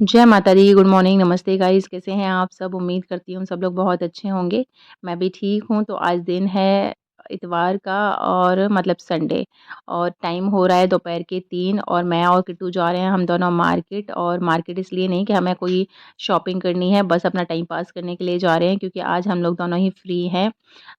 जय माता दी, good morning, नमस्ते गाइस, कैसे हैं आप सब? उम्मीद करती हूँ सब लोग बहुत अच्छे होंगे। मैं भी ठीक हूँ। तो आज दिन है इतवार का और मतलब संडे और टाइम हो रहा है दोपहर के 3 और मैं और किट्टू जा रहे हैं हम दोनों मार्केट। और मार्केट इसलिए नहीं कि हमें कोई शॉपिंग करनी है, बस अपना टाइम पास करने के लिए जा रहे हैं क्योंकि आज हम लोग दोनों ही फ्री हैं।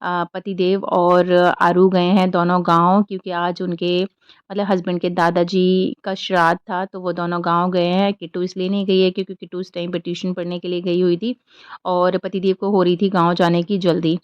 पतिदेव और आरू गए हैं दोनों गाँव क्योंकि आज उनके मतलब हस्बैंड के दादाजी का श्राद्ध था, तो वो दोनों गाँव गए हैं। किट्टू इसलिए नहीं गई है क्योंकि किट्टू उस टाइम पे ट्यूशन पढ़ने के लिए गई हुई थी और पतिदेव को हो रही थी गाँव जाने की जल्दी।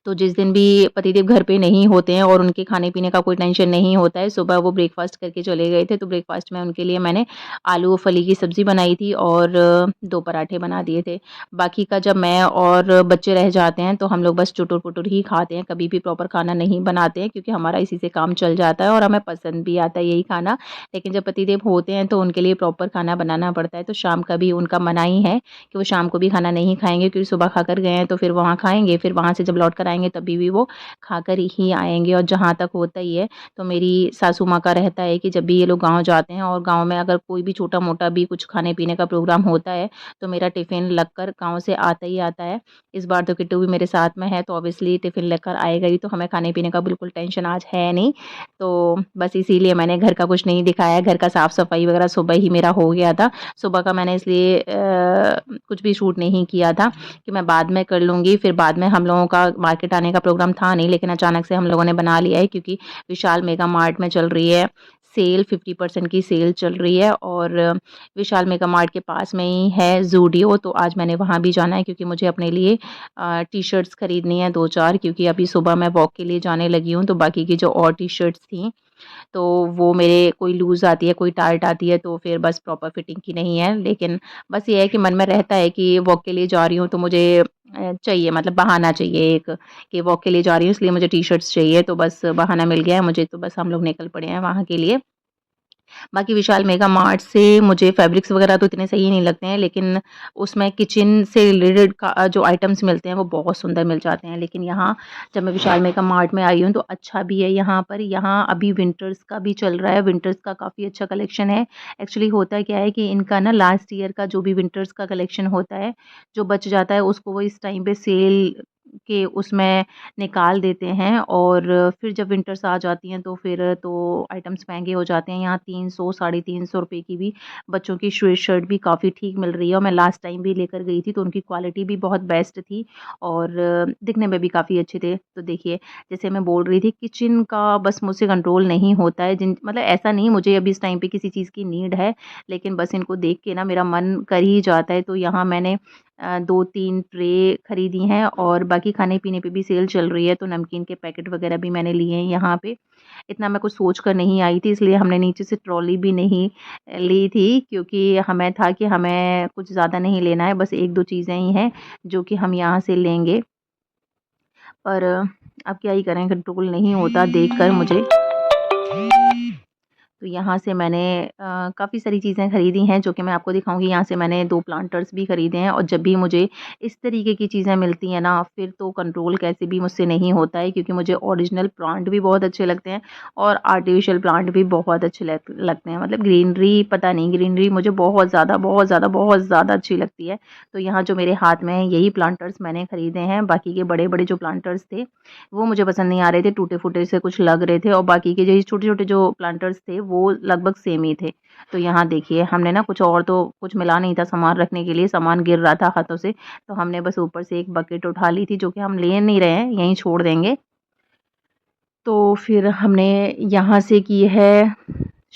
तो जिस दिन भी पतिदेव घर पे नहीं होते हैं और उनके खाने-पीने का कोई टेंशन नहीं होता है, सुबह वो ब्रेकफ़ास्ट करके चले गए थे, तो ब्रेकफ़ास्ट में उनके लिए मैंने आलू और फली की सब्ज़ी बनाई थी और 2 पराठे बना दिए थे। बाकी का जब मैं और बच्चे रह जाते हैं, तो हम लोग बस चुटुर-पुटुर ही खाते हैं, कभी भी प्रॉपर खाना नहीं बनाते हैं क्योंकि हमारा इसी से काम चल जाता है और हमें पसंद भी आता है यही खाना। लेकिन जब पतिदेव होते हैं, तो उनके लिए प्रॉपर खाना बनाना पड़ता है, तो शाम का भी उनका मना ही है कि वो शाम को भी खाना नहीं खाएँगे क्योंकि सुबह खाकर गए हैं तो फिर वहाँ खाएँगे, फिर वहाँ से जब लौट कर आएँगे तभी भी वो खाकर ही आएँगे। और जहाँ तक होता ही है, तो मेरी सासू माँ का रहता है कि जब भी ये लोग गाँव जाते हैं और गाँव में अगर कोई भी छोटा-मोटा भी कुछ खाने-पीने का प्रोग्राम होता है, तो मेरा टिफ़िन लगकर गाँव से आता ही आता है। इस बार तो किट्टू भी मेरे साथ में है, तो ऑब्वियसली टिफ़िन लेकर आएगा ही, तो हमें खाने-पीने का बिल्कुल टेंशन आज है नहीं। तो बस इसीलिए मैंने घर का कुछ नहीं दिखाया, घर का साफ-सफाई वगैरह सुबह ही मेरा हो गया था। सुबह का मैंने इसलिए कुछ भी शूट नहीं किया था कि मैं बाद में कर लूँगी। फिर बाद में हम लोगों का मार्केट आने का प्रोग्राम था नहीं, लेकिन अचानक से हम लोगों ने बना लिया है क्योंकि विशाल मेगा मार्ट में चल रही है सेल, 50% की सेल चल रही है और विशाल मेगा मार्ट के पास में ही है ज़ूडियो, तो आज मैंने वहाँ भी जाना है क्योंकि मुझे अपने लिए टी-शर्ट्स खरीदनी है 2-4 क्योंकि अभी सुबह मैं वॉक के लिए जाने लगी हूँ, तो बाकी की जो और टी-शर्ट्स थी तो वो मेरे कोई लूज़ आती है, कोई टाइट आती है, तो फिर बस प्रॉपर फिटिंग की नहीं है। लेकिन बस ये है कि मन में रहता है कि वॉक के लिए जा रही हूँ तो मुझे चाहिए मतलब बहाना चाहिए एक कि वॉक के लिए जा रही हूँ इसलिए मुझे टी-शर्ट्स चाहिए, तो बस बहाना मिल गया है मुझे, तो बस हम लोग निकल पड़े हैं वहाँ के लिए। बाकी विशाल मेगा मार्ट से मुझे फैब्रिक्स वगैरह तो इतने सही नहीं लगते हैं, लेकिन उसमें किचन से रिलेटेड का जो आइटम्स मिलते हैं वो बहुत सुंदर मिल जाते हैं। लेकिन यहाँ जब मैं विशाल मेगा मार्ट में आई हूँ तो अच्छा भी है यहाँ पर। यहाँ अभी विंटर्स का भी चल रहा है, विंटर्स का काफ़ी अच्छा कलेक्शन है। एक्चुअली होता क्या है कि इनका ना लास्ट ईयर का जो भी विंटर्स का कलेक्शन होता है, जो बच जाता है उसको वो इस टाइम पे सेल के उसमें निकाल देते हैं और फिर जब विंटर्स आ जाती हैं तो फिर तो आइटम्स महँगे हो जाते हैं। यहाँ 300 साढ़े 300 रुपए की भी बच्चों की स्वेट-शर्ट भी काफ़ी ठीक मिल रही है और मैं लास्ट टाइम भी लेकर गई थी तो उनकी क्वालिटी भी बहुत बेस्ट थी और दिखने में भी काफ़ी अच्छे थे। तो देखिए, जैसे मैं बोल रही थी किचन का बस मुझसे कंट्रोल नहीं होता है जिन मतलब ऐसा नहीं मुझे अभी इस टाइम पे किसी चीज़ की नीड है, लेकिन बस इनको देख के ना मेरा मन कर ही जाता है। तो यहाँ मैंने 2-3 ट्रे खरीदी हैं और बाकी खाने-पीने पे भी सेल चल रही है, तो नमकीन के पैकेट वगैरह भी मैंने लिए हैं यहाँ पे। इतना मैं कुछ सोच कर नहीं आई थी, इसलिए हमने नीचे से ट्रॉली भी नहीं ली थी क्योंकि हमें था कि हमें कुछ ज़्यादा नहीं लेना है, बस 1-2 चीज़ें ही हैं, जो कि हम यहाँ से लेंगे। पर अब क्या ही करें, कंट्रोल नहीं होता देखकर मुझे। तो यहाँ से मैंने काफ़ी सारी चीज़ें खरीदी हैं जो कि मैं आपको दिखाऊँगी। यहाँ से मैंने 2 प्लांटर्स भी खरीदे हैं और जब भी मुझे इस तरीके की चीज़ें मिलती हैं ना, फिर तो कंट्रोल कैसे भी मुझसे नहीं होता है क्योंकि मुझे ओरिजिनल प्लांट भी बहुत अच्छे लगते हैं और आर्टिफ़िशियल प्लांट भी बहुत अच्छे लगते हैं। मतलब ग्रीनरी पता नहीं, ग्रीनरी मुझे बहुत ज़्यादा, बहुत ज़्यादा, बहुत ज़्यादा अच्छी लगती है। तो यहाँ जो मेरे हाथ में है, यही प्लांटर्स मैंने खरीदे हैं। बाकी के बड़े-बड़े जो प्लांटर्स थे वो मुझे पसंद नहीं आ रहे थे, टूटे-फूटे से कुछ लग रहे थे और बाकी के जो ये छोटे-छोटे जो प्लांटर्स थे, वो लगभग सेम ही थे। तो यहाँ देखिए, हमने ना कुछ और तो कुछ मिला नहीं था सामान रखने के लिए, सामान गिर रहा था हाथों से, तो हमने बस ऊपर से एक बकेट उठा ली थी, जो कि हम ले नहीं रहे हैं, यहीं छोड़ देंगे। तो फिर हमने यहाँ से की है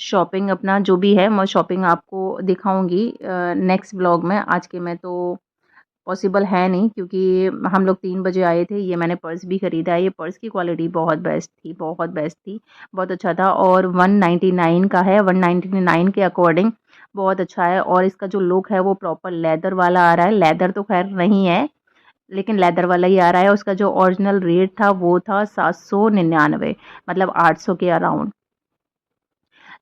शॉपिंग अपना जो भी है, मैं शॉपिंग आपको दिखाऊँगी नेक्स्ट व्लॉग में। आज के में तो पॉसिबल है नहीं क्योंकि हम लोग 3 बजे आए थे। ये मैंने पर्स भी खरीदा है, ये पर्स की क्वालिटी बहुत बेस्ट थी, बहुत बेस्ट थी, बहुत अच्छा था और 199 का है, 199 के अकॉर्डिंग बहुत अच्छा है और इसका जो लुक है वो प्रॉपर लेदर वाला आ रहा है। लेदर तो ख़ैर नहीं है, लेकिन लेदर वाला ही आ रहा है। उसका जो ओरिजिनल रेट था वो था 799 मतलब 800 के अराउंड।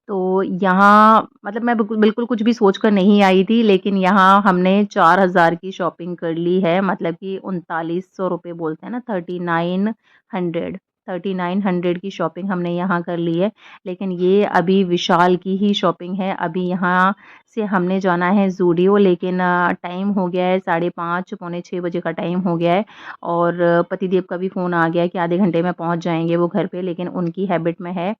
तो यहाँ मतलब मैं बिल्कुल बिल्कुल कुछ भी सोच कर नहीं आई थी, लेकिन यहाँ हमने 4000 की शॉपिंग कर ली है, मतलब कि 3900 रुपए बोलते हैं ना, 3900 3900 की शॉपिंग हमने यहाँ कर ली है। लेकिन ये अभी विशाल की ही शॉपिंग है। अभी यहाँ से हमने जाना है ज़ूडियो, लेकिन टाइम हो गया है 5:30 पौने 6 बजे का टाइम हो गया है और पतिदेव का भी फ़ोन आ गया है कि आधे घंटे में पहुँच जाएँगे वो घर पे। लेकिन उनकी हैबिट में है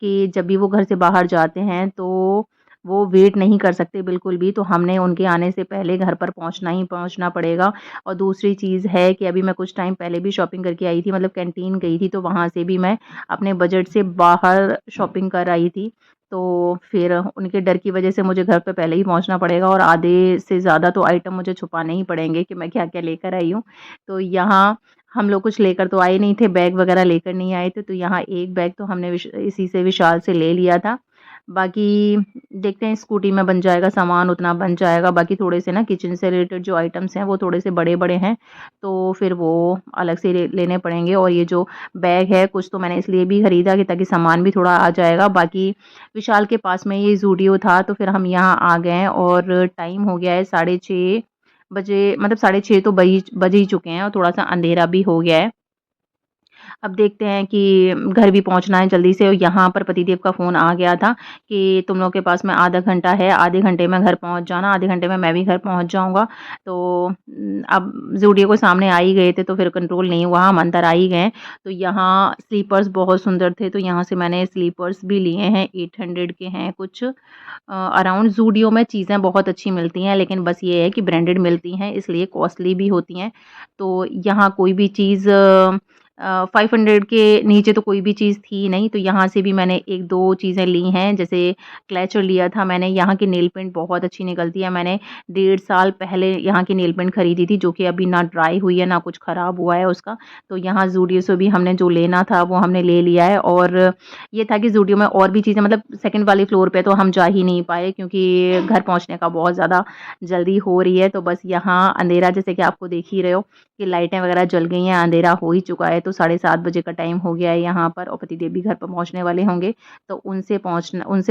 कि जब भी वो घर से बाहर जाते हैं तो वो वेट नहीं कर सकते बिल्कुल भी, तो हमने उनके आने से पहले घर पर पहुँचना ही पहुँचना पड़ेगा। और दूसरी चीज़ है कि अभी मैं कुछ टाइम पहले भी शॉपिंग करके आई थी, मतलब कैंटीन गई थी, तो वहाँ से भी मैं अपने बजट से बाहर शॉपिंग कर आई थी। तो फिर उनके डर की वज़ह से मुझे घर पे पहले ही पहुँचना पड़ेगा और आधे से ज़्यादा तो आइटम मुझे छुपाने ही पड़ेंगे कि मैं क्या-क्या लेकर आई हूँ। तो यहाँ हम लोग कुछ लेकर तो आए नहीं थे, बैग वग़ैरह लेकर नहीं आए थे, तो यहाँ एक बैग तो हमने इसी से विशाल से ले लिया था। बाकी देखते हैं स्कूटी में बन जाएगा सामान, उतना बन जाएगा। बाकी थोड़े से ना किचन से रिलेटेड जो आइटम्स हैं वो थोड़े से बड़े-बड़े हैं, तो फिर वो अलग से लेने पड़ेंगे। और ये जो बैग है कुछ तो मैंने इसलिए भी खरीदा कि ताकि सामान भी थोड़ा आ जाएगा। बाकी विशाल के पास में ये ज़ूडियो था, तो फिर हम यहाँ आ गए हैं और टाइम हो गया है 6:30 बजे, मतलब 6:30 तो बज ही चुके हैं और थोड़ा-सा अंधेरा भी हो गया है। अब देखते हैं कि घर भी पहुँचना है जल्दी से। और यहाँ पर पतिदेव का फ़ोन आ गया था कि तुम लोग के पास में आधा घंटा है, आधे घंटे में घर पहुँच जाना, आधे घंटे में मैं भी घर पहुँच जाऊँगा। तो अब ज़ूडियो के सामने आ ही गए थे तो फिर कंट्रोल नहीं हुआ, हम अंदर आ ही गए। तो यहाँ स्लीपर्स बहुत सुंदर थे, तो यहाँ से मैंने स्लीपर्स भी लिए हैं, 800 के हैं कुछ। अराउंड ज़ूडियो में चीज़ें बहुत अच्छी मिलती हैं, लेकिन बस ये है कि ब्रांडेड मिलती हैं, इसलिए कॉस्टली भी होती हैं। तो यहाँ कोई भी चीज़ 500 के नीचे तो कोई भी चीज़ थी नहीं, तो यहाँ से भी मैंने 1-2 चीज़ें ली हैं। जैसे क्लचर लिया था मैंने, यहाँ की नेल पेंट बहुत अच्छी निकलती है। मैंने 1.5 साल पहले यहाँ की नेल पेंट खरीदी थी, जो कि अभी ना ड्राई हुई है, ना कुछ ख़राब हुआ है उसका। तो यहाँ ज़ूडियो से भी हमने जो लेना था वो हमने ले लिया है। और ये था कि ज़ूडियो में और भी चीज़ें, मतलब सेकंड वाले फ्लोर पे तो हम जा ही नहीं पाए क्योंकि घर पहुँचने का बहुत ज़्यादा जल्दी हो रही है। तो बस यहाँ अंधेरा, जैसे कि आपको देख ही रहे हो कि लाइटें वगैरह जल गई हैं, अंधेरा हो ही चुका है। तो 7:30 बजे का टाइम हो गया है यहाँ पर और पतिदेव भी घर पर पहुँचने वाले होंगे। तो उनसे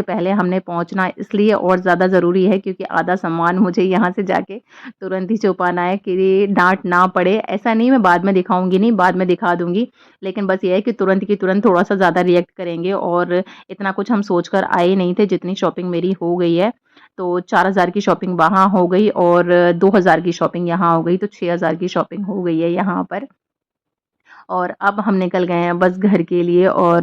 पहले हमने पहुँचना इसलिए और ज़्यादा ज़रूरी है क्योंकि आधा सामान मुझे यहाँ से जाके तुरंत ही छुपाना है कि डाँट ना पड़े। ऐसा नहीं मैं बाद में दिखाऊँगी नहीं, बाद में दिखा दूँगी। लेकिन बस ये है कि तुरंत की तुरंत थोड़ा-सा ज़्यादा रिएक्ट करेंगे। और इतना कुछ हम सोच कर आए नहीं थे, जितनी शॉपिंग मेरी हो गई है। तो 4,000 की शॉपिंग वहाँ हो गई और 2,000 की शॉपिंग यहाँ हो गई, तो 6,000 की शॉपिंग हो गई है यहाँ पर। और अब हम निकल गए हैं बस घर के लिए। और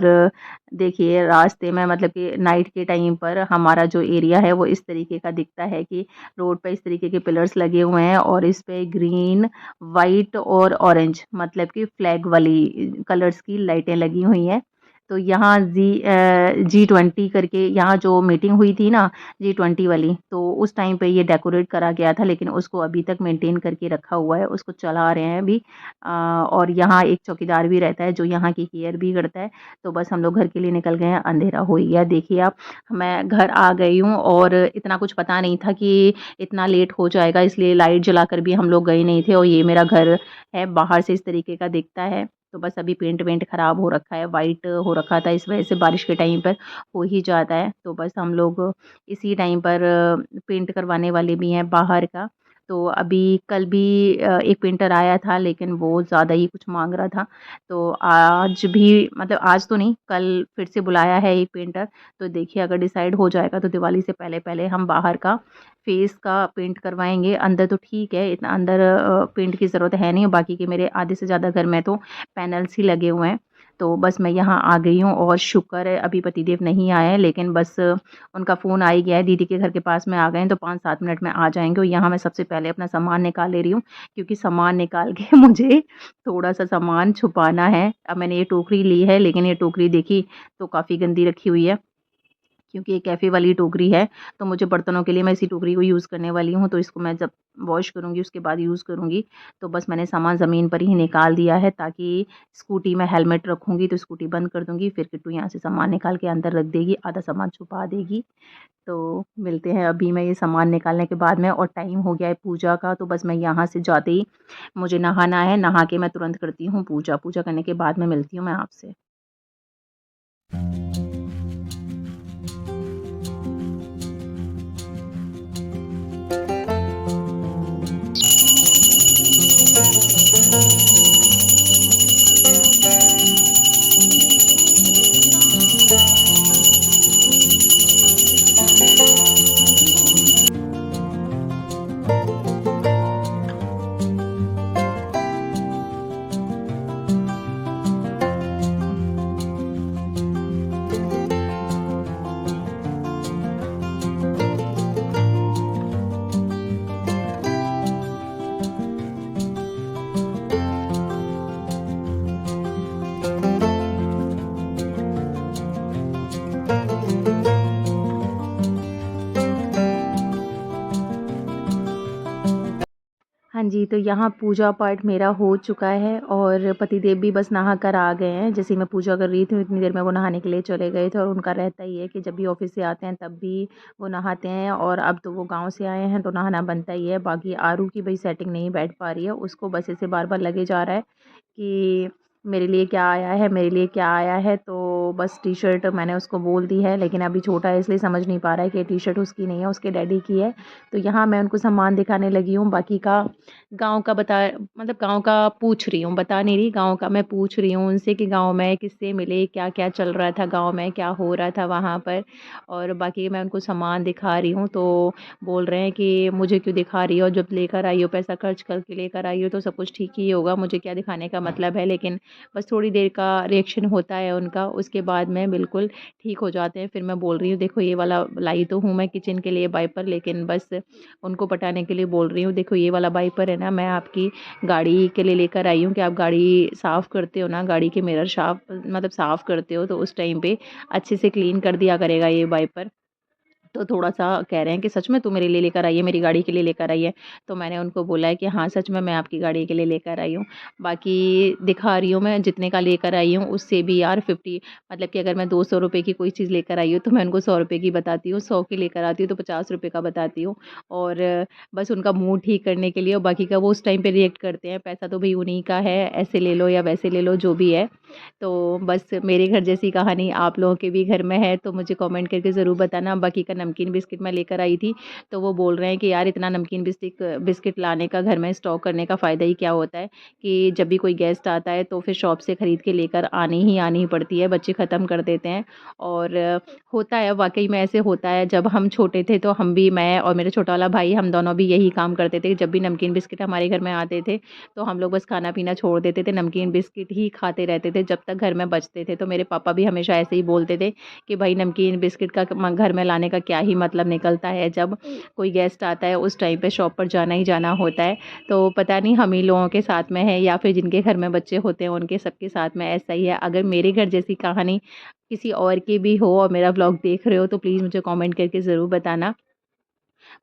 देखिए रास्ते में, मतलब कि नाइट के टाइम पर हमारा जो एरिया है वो इस तरीके का दिखता है कि रोड पे इस तरीके के पिलर्स लगे हुए हैं और इस पे ग्रीन, वाइट और ऑरेंज, मतलब कि फ्लैग वाली कलर्स की लाइटें लगी हुई हैं। तो यहाँ G20 करके यहाँ जो मीटिंग हुई थी ना, G20 वाली, तो उस टाइम पे ये डेकोरेट करा गया था, लेकिन उसको अभी तक मेंटेन करके रखा हुआ है, उसको चला रहे हैं अभी। और यहाँ एक चौकीदार भी रहता है जो यहाँ की केयर भी करता है। तो बस हम लोग घर के लिए निकल गए हैं, अंधेरा हो ही गया। देखिए आप, मैं घर आ गई हूँ और इतना कुछ पता नहीं था कि इतना लेट हो जाएगा, इसलिए लाइट जलाकर भी हम लोग गए नहीं थे। और ये मेरा घर है, बाहर से इस तरीके का दिखता है। तो बस अभी पेंट वेंट खराब हो रखा है, वाइट हो रखा था, इस वजह से बारिश के टाइम पर हो ही जाता है। तो बस हम लोग इसी टाइम पर पेंट करवाने वाले भी हैं बाहर का। तो अभी कल भी एक पेंटर आया था, लेकिन वो ज़्यादा ही कुछ माँग रहा था। तो आज भी, मतलब आज तो नहीं, कल फिर से बुलाया है एक पेंटर। तो देखिए अगर डिसाइड हो जाएगा तो दिवाली से पहले-पहले हम बाहर का फेस का पेंट करवाएँगे। अंदर तो ठीक है, इतना अंदर पेंट की ज़रूरत है नहीं। बाकी के मेरे आधे से ज़्यादा घर में तो पैनल्स ही लगे हुए हैं। तो बस मैं यहाँ आ गई हूँ और शुक्र है अभी पतिदेव नहीं आए हैं, लेकिन बस उनका फ़ोन आ ही गया है, दीदी के घर के पास में आ गए हैं, तो 5-7 मिनट में आ जाएँगे। और यहाँ मैं सबसे पहले अपना सामान निकाल ले रही हूँ, क्योंकि सामान निकाल के मुझे थोड़ा-सा सामान छुपाना है। अब मैंने ये टोकरी ली है, लेकिन ये टोकरी देखी तो काफ़ी गंदी रखी हुई है। क्योंकि ये कैफ़े वाली टोकरी है, तो मुझे बर्तनों के लिए मैं इसी टोकरी को यूज़ करने वाली हूँ, तो इसको मैं जब वॉश करूँगी उसके बाद यूज़ करूँगी। तो बस मैंने सामान ज़मीन पर ही निकाल दिया है, ताकि स्कूटी में हेलमेट रखूँगी तो स्कूटी बंद कर दूँगी, फिर किट्टू यहाँ से सामान निकाल के अंदर रख देगी, आधा सामान छुपा देगी। तो मिलते हैं अभी मैं ये सामान निकालने के बाद में। और टाइम हो गया है पूजा का, तो बस मैं यहाँ से जाते ही मुझे नहाना है, नहा के मैं तुरंत करती हूँ पूजा। पूजा करने के बाद में मिलती हूँ मैं आपसे। जी, तो यहाँ पूजा पाठ मेरा हो चुका है और पतिदेव भी बस नहा कर आ गए हैं। जैसे ही मैं पूजा कर रही थी उतनी देर में वो नहाने के लिए चले गए थे और उनका रहता ही है कि जब भी ऑफ़िस से आते हैं तब भी वो नहाते हैं और अब तो वो गाँव से आए हैं तो नहाना बनता ही है। बाकी आरू की भई सेटिंग नहीं बैठ पा रही है, उसको बस ऐसे बार-बार लगे जा रहा है कि मेरे लिए क्या आया है, मेरे लिए क्या आया है। तो बस टी-शर्ट मैंने उसको बोल दी है, लेकिन अभी छोटा है इसलिए समझ नहीं पा रहा है कि टी-शर्ट उसकी नहीं है, उसके डैडी की है। तो यहाँ मैं उनको सामान दिखाने लगी हूँ, बाकी का गाँव का बता मतलब गाँव का पूछ रही हूँ, बता नहीं रही, गाँव का मैं पूछ रही हूँ उनसे कि गाँव में किससे मिले, क्या-क्या चल रहा था गाँव में, क्या हो रहा था वहाँ पर। और बाकी मैं उनको सामान दिखा रही हूँ, तो बोल रहे हैं कि मुझे क्यों दिखा रही हो, जब लेकर आई हो, पैसा खर्च करके लेकर आई हो तो सब कुछ ठीक ही होगा, मुझे क्या दिखाने का मतलब है। लेकिन बस थोड़ी देर का रिएक्शन होता है उनका, उसके बाद में बिल्कुल ठीक हो जाते हैं। फिर मैं बोल रही हूँ देखो ये वाला लाई तो हूँ मैं किचन के लिए वाइपर, लेकिन बस उनको पटाने के लिए बोल रही हूँ देखो ये वाला वाइपर है ना, मैं आपकी गाड़ी के लिए लेकर आई हूँ कि आप गाड़ी साफ़ करते हो ना, गाड़ी के मिरर साफ़ करते हो तो उस टाइम पे अच्छे से क्लीन कर दिया करेगा ये वाइपर। तो थोड़ा-सा कह रहे हैं कि सच में तू मेरे लिए लेकर आई है, मेरी गाड़ी के लिए लेकर आई है? तो मैंने उनको बोला है कि हाँ, सच में मैं आपकी गाड़ी के लिए लेकर आई हूँ। बाकी दिखा रही हूँ मैं जितने का लेकर आई हूँ उससे भी यार 50 मतलब कि अगर मैं ₹200 की कोई चीज़ लेकर आई हूँ तो मैं उनको ₹100 की बताती हूँ, 100 की लेकर आती हूँ तो ₹50 का बताती हूँ। और बस उनका मूड ठीक करने के लिए और बाकी का वो उस टाइम पे रिएक्ट करते हैं, पैसा तो भई उन्हीं का है, ऐसे ले लो या वैसे ले लो जो भी है। तो बस मेरे घर जैसी कहानी आप लोगों के भी घर में है तो मुझे कमेंट करके ज़रूर बताना। बाकी का नमकीन बिस्किट मैं लेकर आई थी, तो वो बोल रहे हैं कि यार इतना नमकीन बिस्किट लाने का, घर में स्टॉक करने का फ़ायदा ही क्या होता है कि जब भी कोई गेस्ट आता है तो फिर शॉप से खरीद के लेकर आनी ही पड़ती है, बच्चे ख़त्म कर देते हैं। और होता है वाक़ई में ऐसे होता है, जब हम छोटे थे तो हम भी मैं और मेरा छोटा वाला भाई हम दोनों भी यही काम करते थे। जब भी नमकीन बिस्किट हमारे घर में आते थे तो हम लोग बस खाना-पीना छोड़ देते थे, नमकीन बिस्किट ही खाते रहते थे जब तक घर में बचते थे। तो मेरे पापा भी हमेशा ऐसे ही बोलते थे कि भाई नमकीन बिस्किट का घर में लाने का क्या ही मतलब निकलता है, जब कोई गेस्ट आता है उस टाइम पे शॉप पर जाना ही जाना होता है। तो पता नहीं हम ही लोगों के साथ में है या फिर जिनके घर में बच्चे होते हैं उनके सबके साथ में ऐसा ही है। अगर मेरे घर जैसी कहानी किसी और की भी हो और मेरा व्लॉग देख रहे हो तो प्लीज़ मुझे कमेंट करके ज़रूर बताना।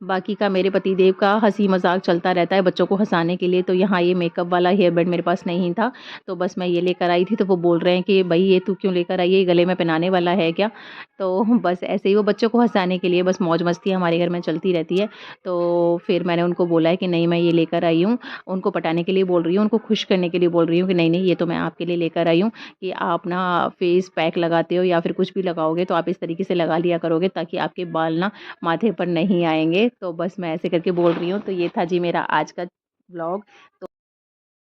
बाकी का मेरे पतिदेव का हँसी मज़ाक चलता रहता है बच्चों को हँसाने के लिए, तो यहाँ ये मेकअप वाला हेयर बैंड मेरे पास नहीं था, तो बस मैं ये लेकर आई थी, तो वो बोल रहे हैं कि भई ये तू क्यों लेकर आई है? ये गले में पहनाने वाला है क्या? तो बस ऐसे ही वो बच्चों को हँसाने के लिए बस मौज-मस्ती हमारे घर में चलती रहती है। तो फिर मैंने उनको बोला है कि नहीं मैं ये लेकर आई हूँ, उनको पटाने के लिए बोल रही हूँ, उनको खुश करने के लिए बोल रही हूँ कि नहीं-नहीं ये तो मैं आपके लिए लेकर आई हूँ कि आप ना फेस पैक लगाते हो या फिर कुछ भी लगाओगे तो आप इस तरीके से लगा लिया करोगे ताकि आपके बाल ना माथे पर नहीं आएँगे, तो बस मैं ऐसे करके बोल रही हूँ। तो ये था जी मेरा आज का व्लॉग। तो